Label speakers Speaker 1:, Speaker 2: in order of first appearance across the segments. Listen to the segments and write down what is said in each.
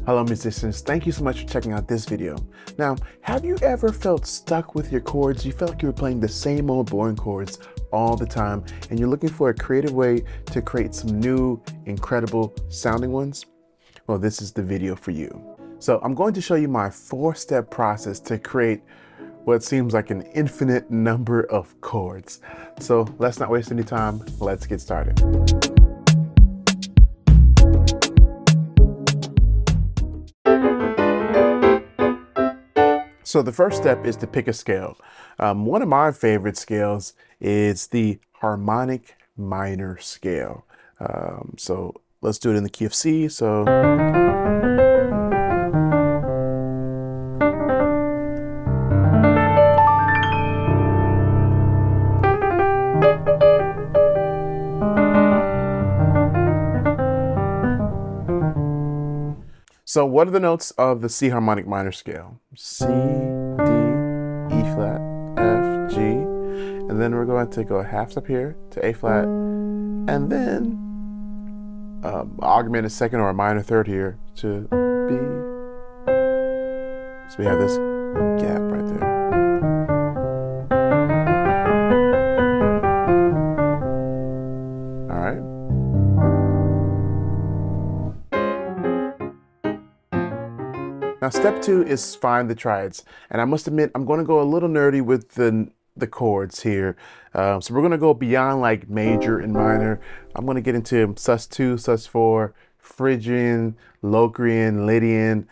Speaker 1: Hello musicians, thank you so much for checking out this video. Now, have you ever felt stuck with your chords? You felt like you were playing the same old boring chords all the time and you're looking for a creative way to create some new, incredible sounding ones? Well, this is the video for you. So I'm going to show you my 4-step process to create what seems like an infinite number of chords. So let's not waste any time, let's get started. So the first step is to pick a scale. One of my favorite scales is the harmonic minor scale. So let's do it in the key of C. So what are the notes of the C harmonic minor scale? C, D, E flat, F, G, and then we're going to go a half step here to A flat, and then augment a second or a minor third here to B. So we have this gap right there. All right. Now, step 2 is find the triads. And I must admit, I'm going to go a little nerdy with the chords here. So we're going to go beyond like major and minor. I'm going to get into sus2, sus4, Phrygian, Locrian, Lydian.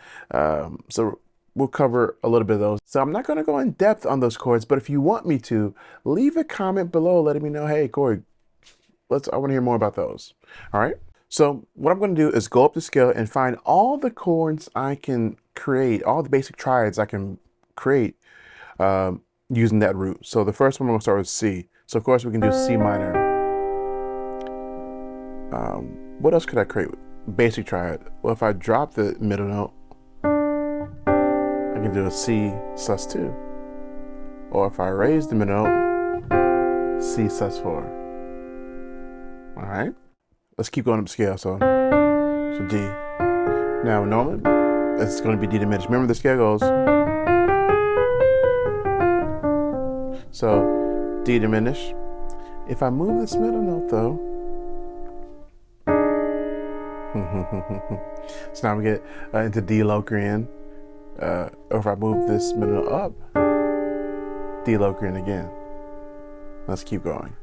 Speaker 1: So we'll cover a little bit of those. So I'm not going to go in depth on those chords, but if you want me to, leave a comment below letting me know, hey, Corey, I want to hear more about those. All right. So what I'm going to do is go up the scale and find all the chords I can create, all the basic triads I can create using that root. So the first one, I'm going to start with C. So of course we can do C minor. What else could I create? Basic triad. Well, if I drop the middle note, I can do a C sus2. Or if I raise the middle note, C sus4. All right. Let's keep going up the scale. So D. Now normally it's going to be D diminished. Remember the scale goes. So D diminished. If I move this middle note though, so now we get into D Locrian. Or if I move this middle note up, D Locrian again. Let's keep going.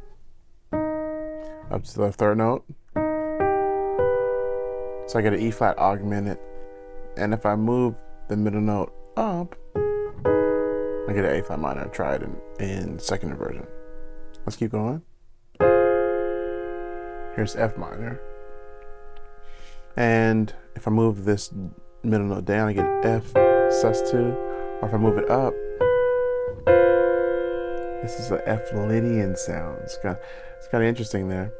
Speaker 1: Up to the third note. So I get an E flat augmented, and if I move the middle note up, I get an A flat minor. Try it in second inversion. Let's keep going. Here's F minor, and if I move this middle note down, I get F sus2, or if I move it up, this is an F Lydian sound. It's kind of interesting there.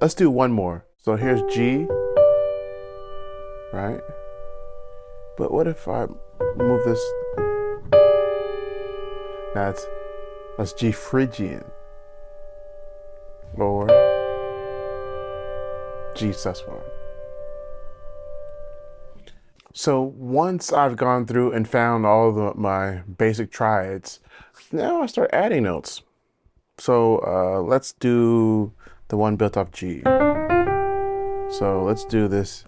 Speaker 1: Let's do one more. So here's G, right? But what if I move this? That's G Phrygian, or G sus1. So once I've gone through and found all of my basic triads, now I start adding notes. So let's do the one built off G. So let's do this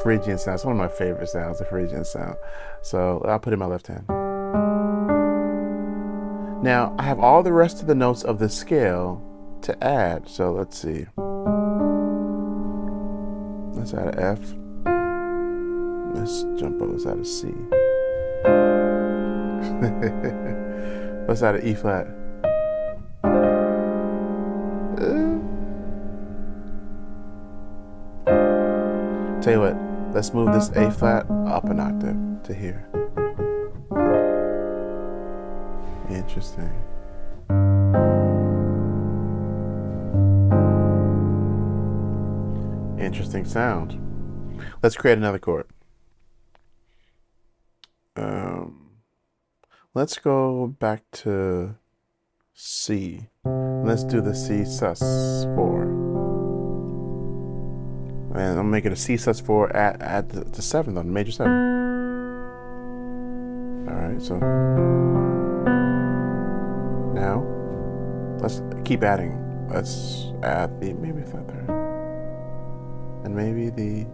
Speaker 1: Phrygian sound. It's one of my favorite sounds, the Phrygian sound. So I'll put it in my left hand. Now I have all the rest of the notes of the scale to add. So let's see. Let's add an F. Let's jump over. Let's add a C. Let's add an E flat. Tell you what, let's move this A flat up an octave to here. Interesting. Interesting sound. Let's create another chord. Let's go back to C. Let's do the C sus4. And I'm gonna make it a C sus4 at the 7th on major 7. All right, so now let's keep adding. Let's add the maybe flat third and maybe the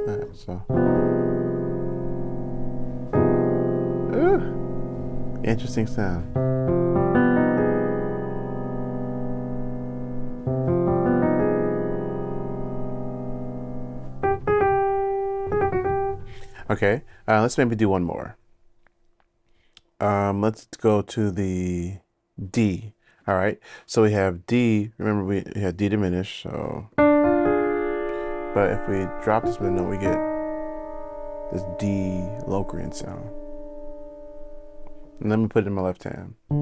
Speaker 1: that. So interesting sound. Okay, let's maybe do one more. Let's go to the D. All right, so we have D. Remember, we had D diminished. So, but if we drop this middle note, we get this D Locrian sound. And let me put it in my left hand. Well,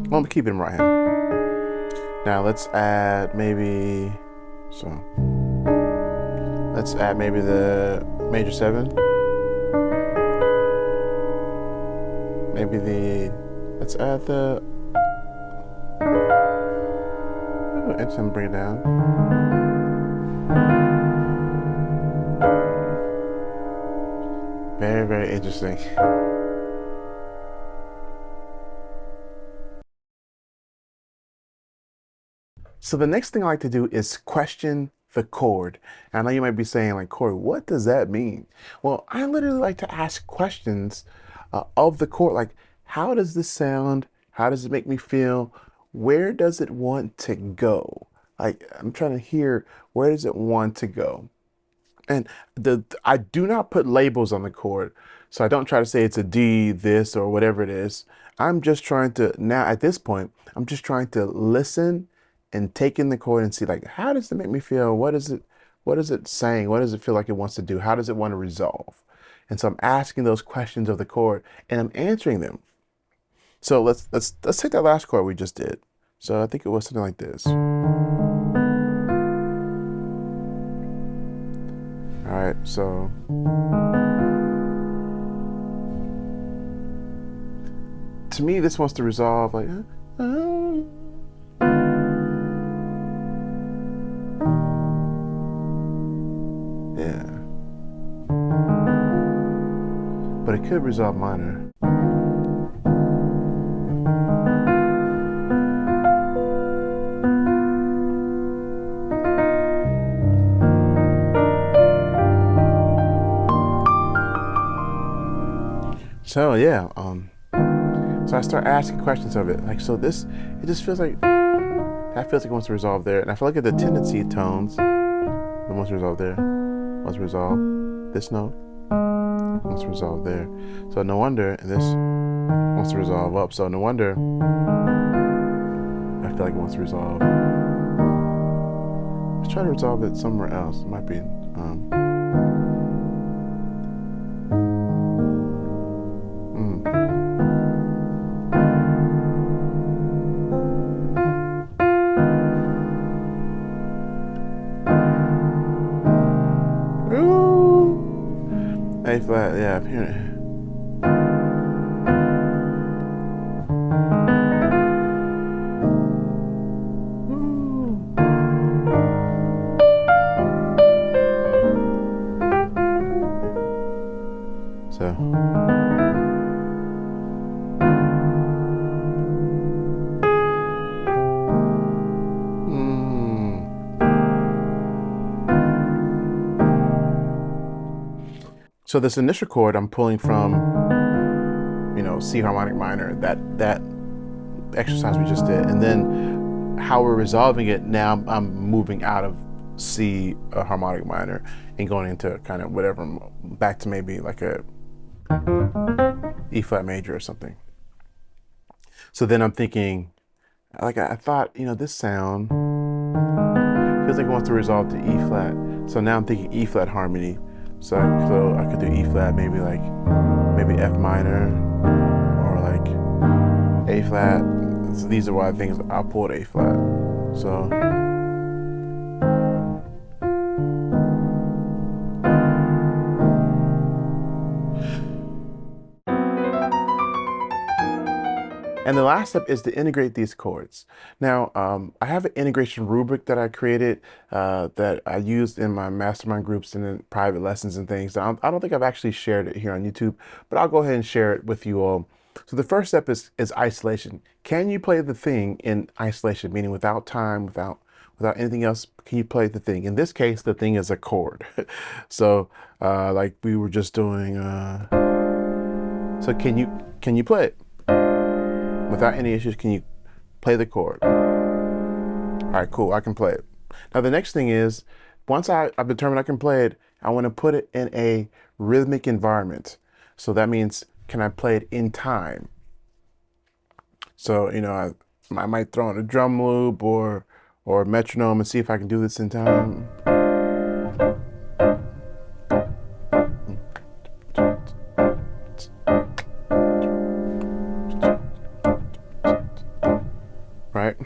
Speaker 1: I'm gonna keep it in my right hand. Now let's add maybe. So let's add maybe the major 7. Maybe let's add the, and bring it down. Very, very interesting. So the next thing I like to do is question the chord. And I know you might be saying like, Chord, what does that mean? Well, I literally like to ask questions of the chord, like, how does this sound? How does it make me feel? Where does it want to go? Like, I'm trying to hear, where does it want to go? And I do not put labels on the chord. So I don't try to say it's a D, this, or whatever it is. I'm just trying to, now at this point, I'm just trying to listen and take in the chord and see, like, how does it make me feel? What is it saying? What does it feel like it wants to do? How does it want to resolve? And so I'm asking those questions of the chord and I'm answering them. So let's take that last chord we just did. So I think it was something like this. All right, so to me, this wants to resolve like, yeah. But it could resolve minor. So yeah, so I start asking questions of it. Like, so this, it just feels like, that feels like it wants to resolve there. And if I look at the tendency tones, it wants to resolve there, wants to resolve this note, wants to resolve there. So no wonder, and this wants to resolve up. So no wonder, I feel like it wants to resolve. Let's try to resolve it somewhere else. It might be, A flat, yeah, I'm hearing it. So. So this initial chord I'm pulling from, C harmonic minor, that exercise we just did, and then how we're resolving it now, I'm moving out of C harmonic minor and going into kind of whatever, back to maybe like a E flat major or something. So then I'm thinking, like I thought, this sound feels like it wants to resolve to E flat. So now I'm thinking E flat harmony. So I could do E flat, maybe F minor, or like A flat. So these are why things I'll pull to A flat. So And the last step is to integrate these chords. Now, I have an integration rubric that I created that I used in my mastermind groups and in private lessons and things. I don't think I've actually shared it here on YouTube, but I'll go ahead and share it with you all. So the first step is isolation. Can you play the thing in isolation, meaning without time, without anything else? Can you play the thing? In this case, the thing is a chord. So like we were just doing. So can you play it? Without any issues, can you play the chord? All right, cool, I can play it. Now the next thing is, once I've determined I can play it, I want to put it in a rhythmic environment. So that means, can I play it in time? So, you know, I might throw in a drum loop or a metronome and see if I can do this in time. Right?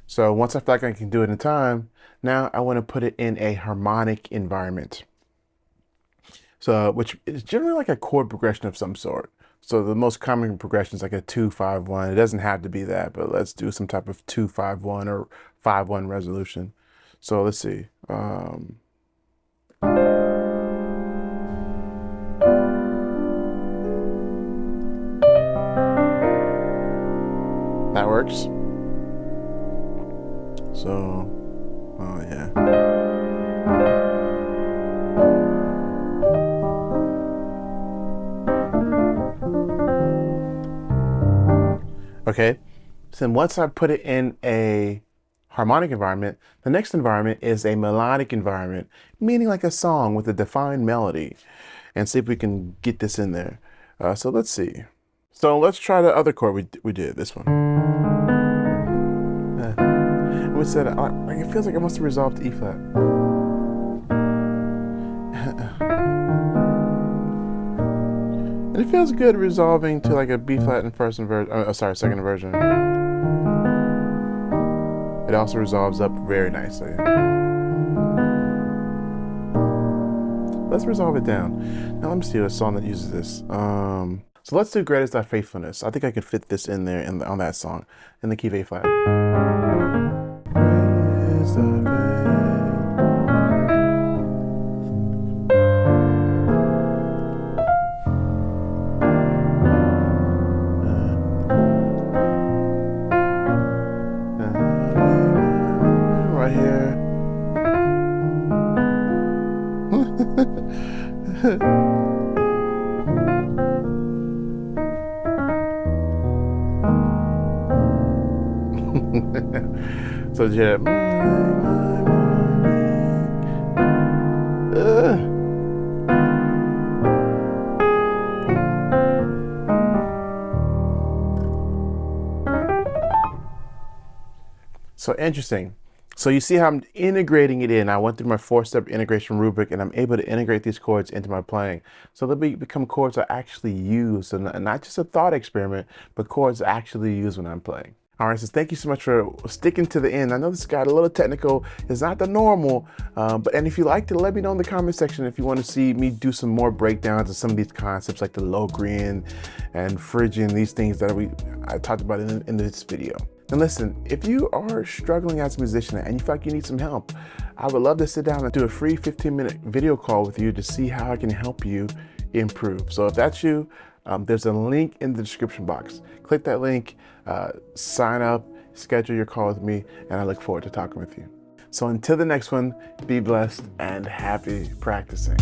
Speaker 1: So once I feel like I can do it in time, now I want to put it in a harmonic environment. So, which is generally like a chord progression of some sort. So the most common progression is like a 2-5-1. It doesn't have to be that, but let's do some type of 2-5-1 or 5-1 resolution. So let's see. That works. So, oh yeah. Okay, so then once I put it in a harmonic environment, the next environment is a melodic environment, meaning like a song with a defined melody. And see if we can get this in there. So let's see. So let's try the other chord we did, this one. We said, like, it feels like I must have resolved to E flat. And it feels good resolving to like a B flat in first inversion, second inversion. It also resolves up very nicely. Let's resolve it down. Now let me see a song that uses this. So let's do Great Is Thy Faithfulness. I think I could fit this in there on that song in the key of A flat. Great is thy right here. So yeah. So interesting. So you see how I'm integrating it in. I went through my 4-step integration rubric and I'm able to integrate these chords into my playing. So they'll become chords I actually use, and not just a thought experiment, but chords I actually use when I'm playing. All right, so thank you so much for sticking to the end. I know this got a little technical. It's not the normal, and if you liked it, let me know in the comment section if you want to see me do some more breakdowns of some of these concepts like the Locrian and Phrygian, these things that I talked about in this video. And listen, if you are struggling as a musician and you feel like you need some help, I would love to sit down and do a free 15-minute video call with you to see how I can help you improve. So if that's you, there's a link in the description box. Click that link, sign up, schedule your call with me, and I look forward to talking with you. So until the next one, be blessed and happy practicing.